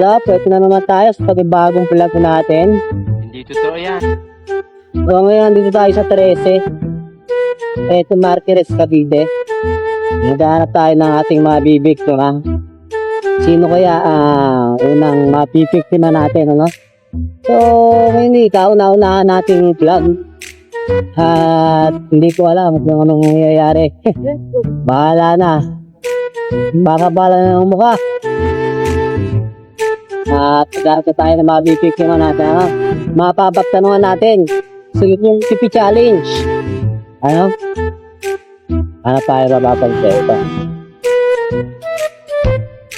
up? Ito na naman tayo sa pagibagong vlog natin. Hindi totoo yan. So ngayon, dito tayo sa 13. Ito, Martires, Cavite. Naghahanap tayo ng ating mabibiktima. Sino kaya unang mapipiktima natin, ano? So, ngayon ikaw, nauna nating vlog. At hindi ko alam kung anong nangyayari. Bahala na. Baka bala na ng mukha. At dahil tayo na mabibiktima natin, ano? Mapapagtanungan natin. Sulit yung TP challenge. Ano? Ano tayo mapapansin ito?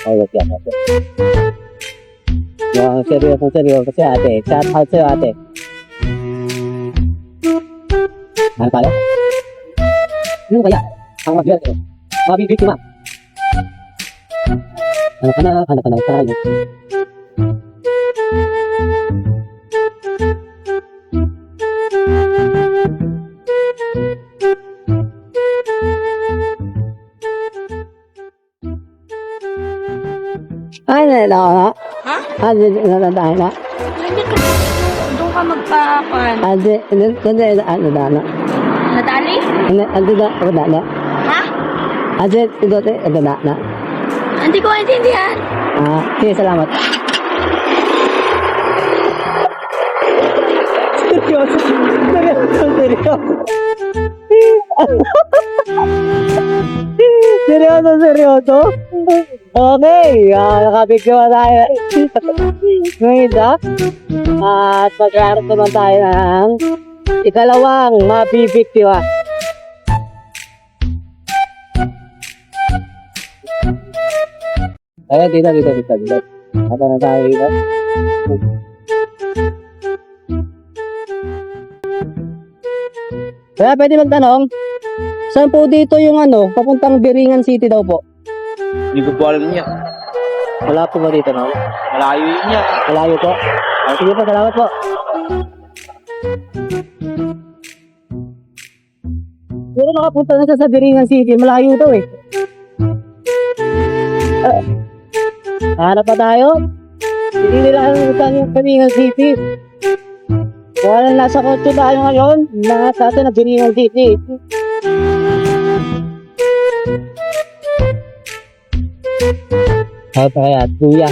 Ulit yan ate. Yung seryoso si ate. Shout out sa'yo ate. Ano tayo? Ano kaya? Ang mabibiktima. Ano ka na tayo? Ano? Ha? Ano na? Doon ka magpapan. Ano? Nadali? Ano? Ha? Ano? Hindi ko maintindihan. Sige, salamat. Seryoso? Okay, nakabigyan tayo. Ngayon at magkaroon naman tayo ng ikalawang mabibiktima. Ayan, dito. Ata na tayo dito. Kaya pwede magtanong, saan po dito yung papuntang Biringan City daw po? Hindi ko po alam niya. Wala po ba dito, no? Malayo yun niya. Malayo po. Sige po, salamat po. Pero nakapunta na siya sa Biringan City, malayo daw eh. Hanap pa tayo? Hindi nila alam yung Biringan City. Wala nasa kotse tayo ngayon, nasa atin na Biringan City. Ano kaya? Kuya.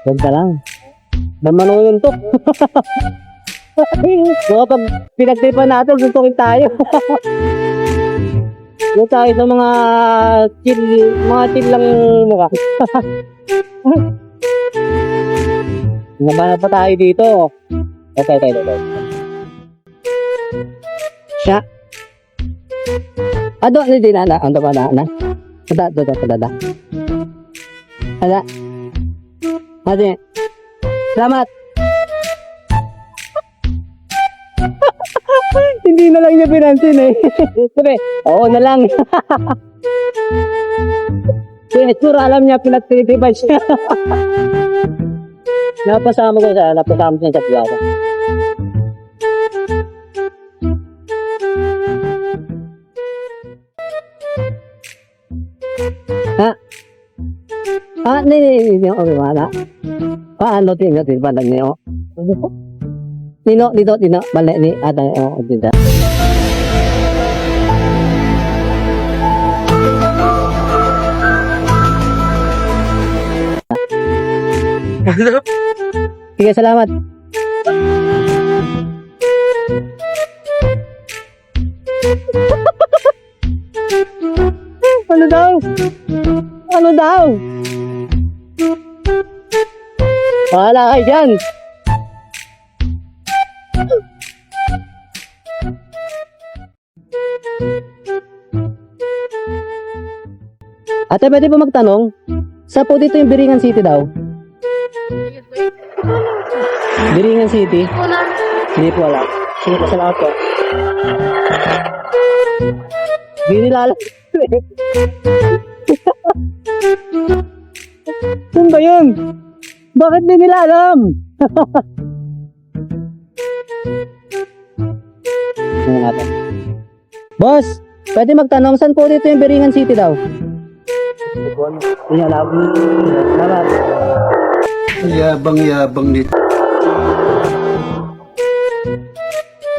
Ganda lang. Namanong yun to. So, pag pinagtripan natin, suntukin tayo. Doon tayo sa mga chill lang mukha. Nabana pa tayo dito. Okay. Siya. Ado, hindi na. Ando pa na. Ada. Ade. Salamat. Hindi na lang niya pinansin eh. Sabi, oo na lang. Sura alam niya, pinagtitibay siya. Napasama siya sa plaza. Hindi okay, wala. Paano tingnan ba lang niyo? Dito, balik ni ata, dito. Sige, salamat. Ano daw? Wala kayo dyan. Ate, pwede po magtanong? Saan po dito yung Biringan City daw? Biringan City? Hindi po alam. Sige po, salamat po. Hindi nila alam. Saan ba yun? Bakit di nila alam? Boss, Pwede magtanong, saan po dito yung Biringan City daw? Yan, salamat. Yabang-yabang nito.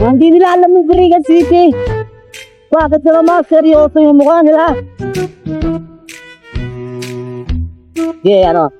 Hindi nila alam yung Biringan City. Bakit naman mga seryoso yung mukha nila? Sige, ano,